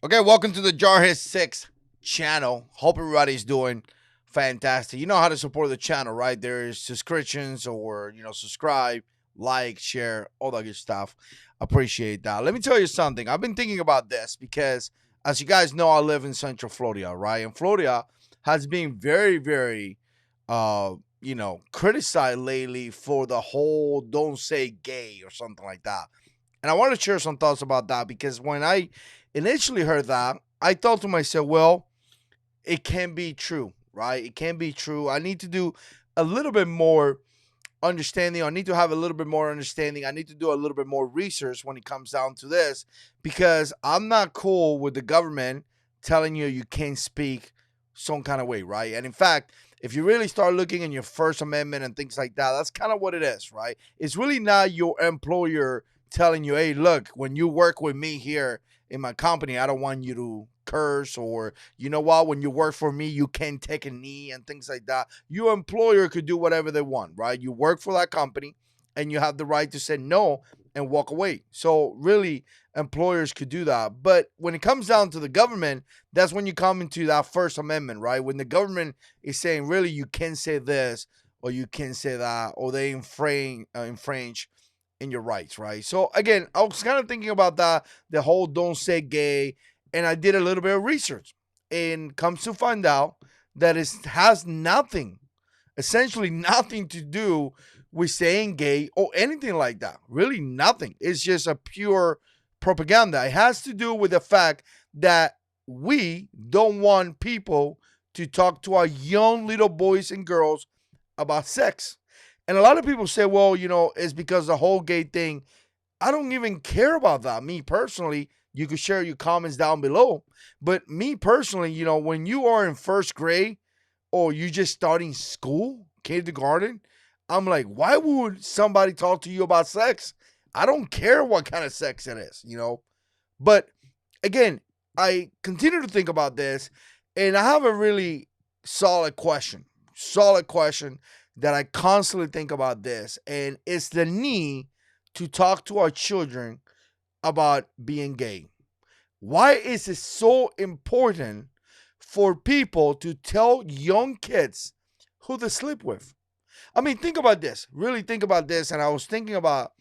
Okay, welcome to the Jarhead 6 channel. Hope everybody's doing fantastic. You know how to support the channel, right? There's subscriptions or, subscribe, like, share, all that good stuff. Appreciate that. Let me tell you something. I've been thinking about this because, as you guys know, I live in Central Florida, right? And Florida has been very, very, criticized lately for the whole don't say gay or something like that. And I want to share some thoughts about that because when I initially heard that, I thought to myself, well, it can be true, right? It can be true. I need to do a little bit more understanding. I need to have a little bit more understanding. I need to do a little bit more research when it comes down to this because I'm not cool with the government telling you you can't speak some kind of way, right? And in fact, if you really start looking in your First Amendment and things like that, that's kind of what it is, right? It's really not your employer telling you, hey, look, when you work with me here in my company, I don't want you to curse, or you know what, when you work for me, you can't take a knee and things like that. Your employer could do whatever they want, right? You work for that company and you have the right to say no and walk away. So really, employers could do that. But when it comes down to the government, that's when you come into that First Amendment, right? When the government is saying, really, you can say this or you can say that, or they infringe in your rights, right? So again, I was kind of thinking about that, the whole don't say gay, and I did a little bit of research, and comes to find out that it has nothing, essentially nothing to do with saying gay or anything like that. Really nothing. It's just a pure propaganda. It has to do with the fact that we don't want people to talk to our young little boys and girls about sex. And a lot of people say, well, it's because the whole gay thing. I don't even care about that. Me personally, you can share your comments down below. But me personally, when you are in first grade or you just starting school, kindergarten, I'm like, why would somebody talk to you about sex? I don't care what kind of sex it is. But again, I continue to think about this and I have a really solid question that I constantly think about this. And it's the need to talk to our children about being gay. Why is it so important for people to tell young kids who they sleep with? I mean, think about this. Really think about this. And I was thinking about,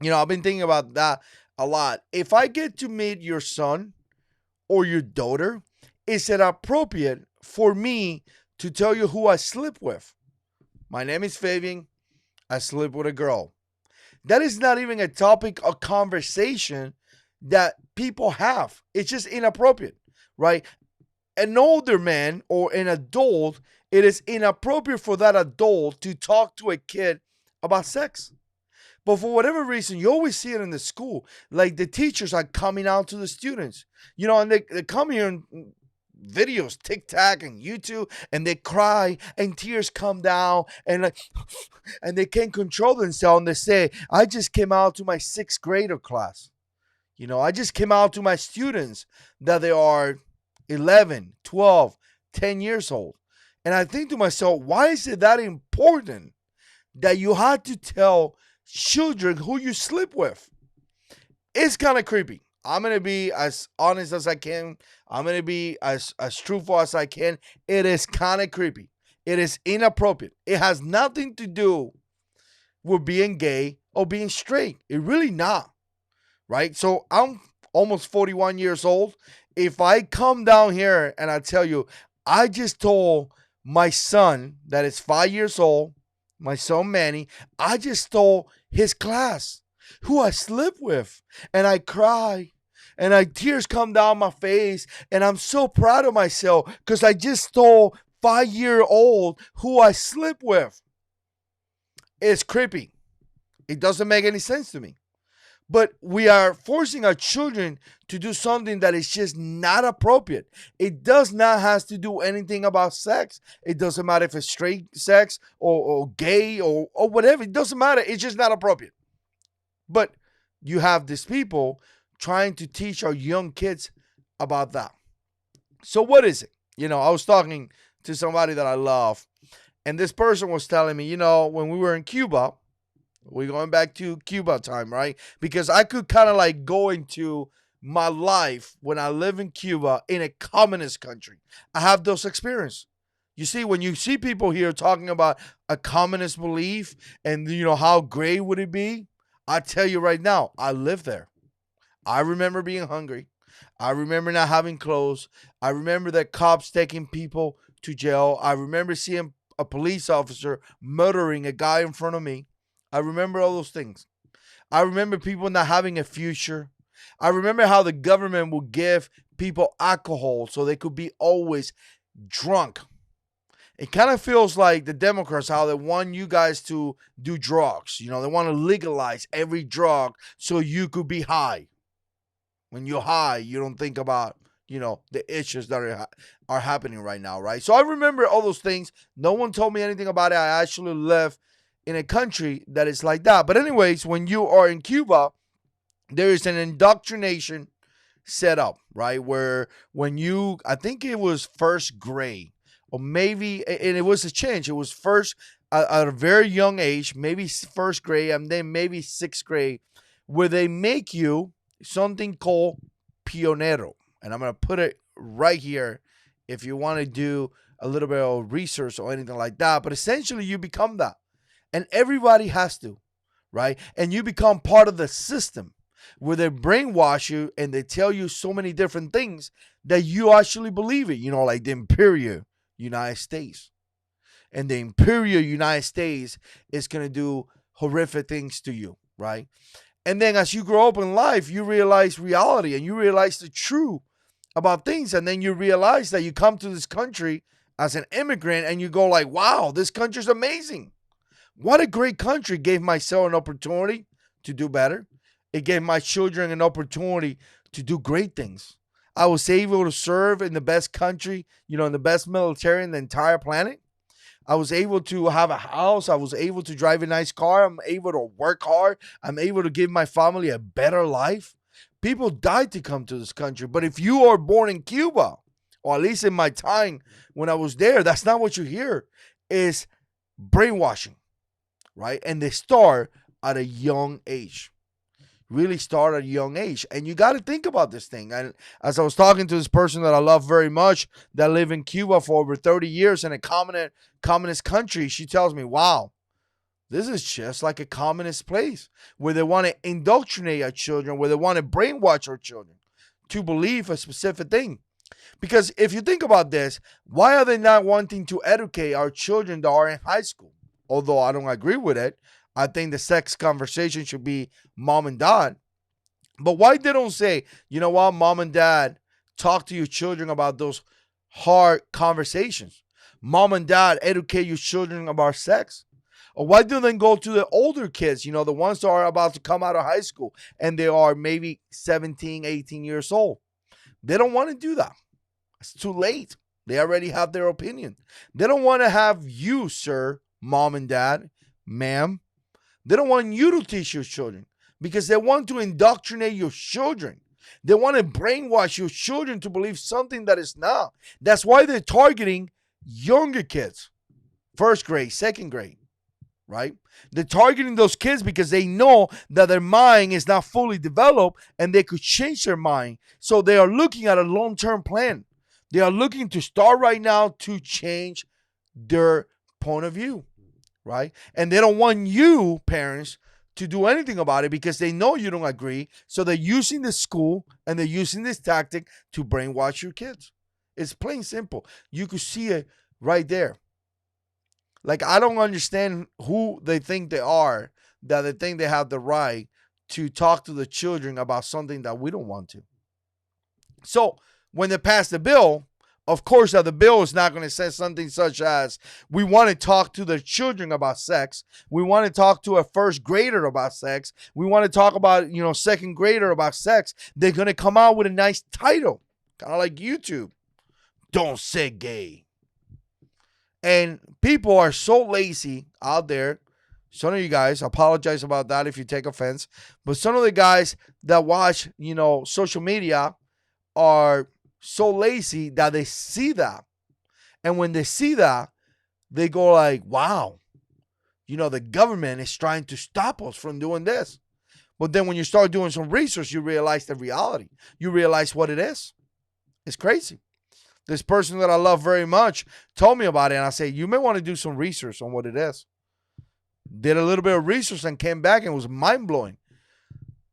I've been thinking about that a lot. If I get to meet your son or your daughter, is it appropriate for me to tell you who I sleep with? My name is Fabian. I sleep with a girl. That is not even a topic of conversation that people have. It's just inappropriate, right? An older man or an adult, it is inappropriate for that adult to talk to a kid about sex. But for whatever reason, you always see it in the school. Like the teachers are coming out to the students, and they come here and videos, TikTok and YouTube, and they cry and tears come down and like and they can't control themselves and they say, I just came out to my sixth grader class. I just came out to my students that they are 11, 12, 10 years old. And I think to myself, why is it that important that you had to tell children who you sleep with? It's kind of creepy. I'm going to be as honest as I can. I'm going to be as truthful as I can. It is kind of creepy. It is inappropriate. It has nothing to do with being gay or being straight. It really not, right? So I'm almost 41 years old. If I come down here and I tell you, I just told my son that is 5 years old, my son Manny, I just told his class who I sleep with, and I cry and tears come down my face, and I'm so proud of myself because I just told 5-year-old who I sleep with. It's creepy. It doesn't make any sense to me. But we are forcing our children to do something that is just not appropriate. It does not have to do anything about sex. It doesn't matter if it's straight sex or gay or whatever. It doesn't matter. It's just not appropriate. But you have these people trying to teach our young kids about that. So what is it? I was talking to somebody that I love, and this person was telling me, when we were in Cuba, we're going back to Cuba time, right? Because I could kind of like go into my life when I live in Cuba in a communist country. I have those experiences. You see, when you see people here talking about a communist belief and how great would it be, I tell you right now, I live there. I remember being hungry. I remember not having clothes. I remember that cops taking people to jail. I remember seeing a police officer murdering a guy in front of me. I remember all those things. I remember people not having a future. I remember how the government would give people alcohol so they could be always drunk. It kind of feels like the Democrats, how they want you guys to do drugs. They want to legalize every drug so you could be high. When you're high, you don't think about, the issues that are happening right now, right? So I remember all those things. No one told me anything about it. I actually live in a country that is like that. But anyways, when you are in Cuba, there is an indoctrination set up, right? Where I think it was first grade, or maybe, and it was a change. It was first at a very young age, maybe first grade, and then maybe sixth grade, where they make you something called pionero. And I'm going to put it right here if you want to do a little bit of research or anything like that. But essentially, you become that. And everybody has to, right? And you become part of the system where they brainwash you and they tell you so many different things that you actually believe it. Like the Imperial United States. And the Imperial United States is going to do horrific things to you, right? And then as you grow up in life, you realize reality and you realize the truth about things. And then you realize that you come to this country as an immigrant and you go like, wow, this country's amazing. What a great country. Gave myself an opportunity to do better. It gave my children an opportunity to do great things. I was able to serve in the best country, in the best military in the entire planet. I was able to have a house. I was able to drive a nice car. I'm able to work hard. I'm able to give my family a better life. People died to come to this country. But if you are born in Cuba, or at least in my time when I was there, that's not what you hear. It's brainwashing, right? And they start at a young age. Really start at a young age. And you got to think about this thing. And as I was talking to this person that I love very much, that lived in Cuba for over 30 years in a communist country, she tells me, wow, this is just like a communist place where they want to indoctrinate our children, where they want to brainwash our children to believe a specific thing. Because if you think about this, why are they not wanting to educate our children that are in high school? Although I don't agree with it. I think the sex conversation should be mom and dad. But why they don't say, you know what, mom and dad, talk to your children about those hard conversations. Mom and dad, educate your children about sex. Or why do they go to the older kids, the ones that are about to come out of high school and they are maybe 17, 18 years old? They don't want to do that. It's too late. They already have their opinion. They don't want to have you, sir, mom and dad, ma'am. They don't want you to teach your children because they want to indoctrinate your children. They want to brainwash your children to believe something that is not. That's why they're targeting younger kids, first grade, second grade, right? They're targeting those kids because they know that their mind is not fully developed and they could change their mind. So they are looking at a long-term plan. They are looking to start right now to change their point of view. Right? And they don't want you, parents, to do anything about it because they know you don't agree. So they're using the school and they're using this tactic to brainwash your kids. It's plain simple. You could see it right there. Like, I don't understand who they think they are, that they think they have the right to talk to the children about something that we don't want to. So when they pass the bill, of course, the bill is not going to say something such as, we want to talk to the children about sex. We want to talk to a first grader about sex. We want to talk about, second grader about sex. They're going to come out with a nice title, kind of like YouTube. Don't say gay. And people are so lazy out there. Some of you guys, I apologize about that if you take offense. But some of the guys that watch, social media are so lazy that they see that. And when they see that, they go like, wow, the government is trying to stop us from doing this. But then when you start doing some research, you realize the reality. You realize what it is. It's crazy. This person that I love very much told me about it, and I said, you may want to do some research on what it is. Did a little bit of research and came back and was mind-blowing.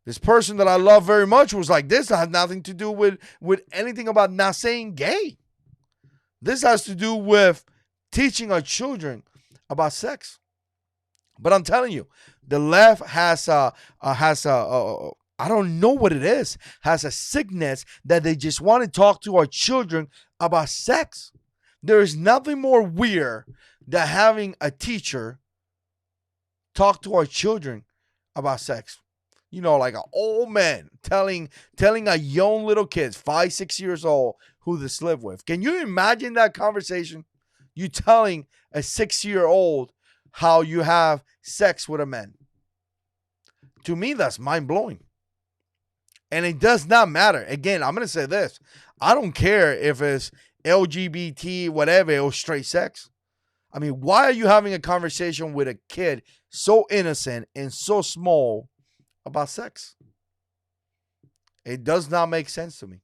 This person that I love very much was like, this has nothing to do with anything about not saying gay. This has to do with teaching our children about sex. But I'm telling you, the left has a I don't know what it is, has a sickness that they just want to talk to our children about sex. There is nothing more weird than having a teacher talk to our children about sex. You know, like an old man telling a young little kids, 5, 6 years old, who to sleep with. Can you imagine that conversation? You telling a 6-year-old how you have sex with a man. To me, that's mind-blowing. And it does not matter. Again, I'm going to say this. I don't care if it's LGBT, whatever, or straight sex. I mean, why are you having a conversation with a kid so innocent and so small about sex? It does not make sense to me.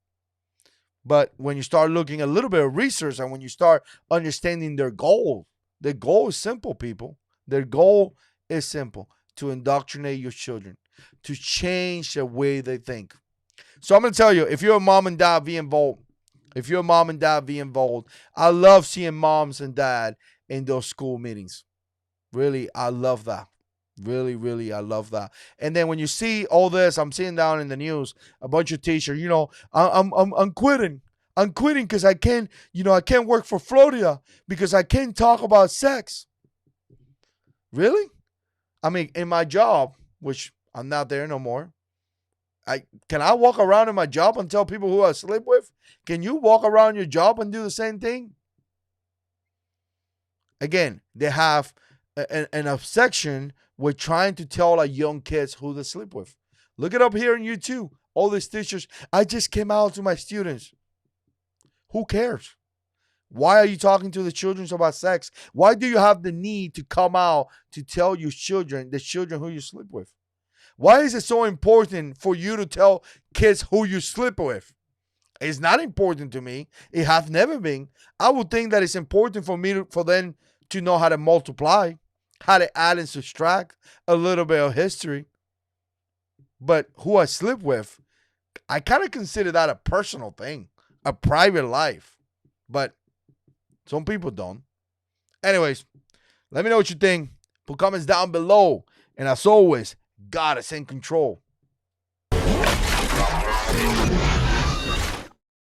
But when you start looking a little bit of research and when you start understanding their goal is simple, people. Their goal is simple: to indoctrinate your children, to change the way they think. So I'm going to tell you, if you're a mom and dad, be involved. I love seeing moms and dad in those school meetings. Really, I love that. Really, really, I love that. And then when you see all this, I'm seeing down in the news a bunch of teachers. You know, I'm quitting. I'm quitting because I can't work for Florida because I can't talk about sex. Really? I mean, in my job, which I'm not there no more, can I walk around in my job and tell people who I sleep with? Can you walk around your job and do the same thing? Again, they have an obsession with trying to tell our young kids who to sleep with. Look it up here on YouTube. All these teachers, I just came out to my students. Who cares? Why are you talking to the children about sex? Why do you have the need to come out to tell your children, the children who you sleep with? Why is it so important for you to tell kids who you sleep with? It's not important to me. It has never been. I would think that it's important for them to know how to multiply, how to add and subtract, a little bit of history. But who I sleep with, I kind of consider that a personal thing, a private life. But some people don't. Anyways, let me know what you think. Put comments down below. And as always, God is in control.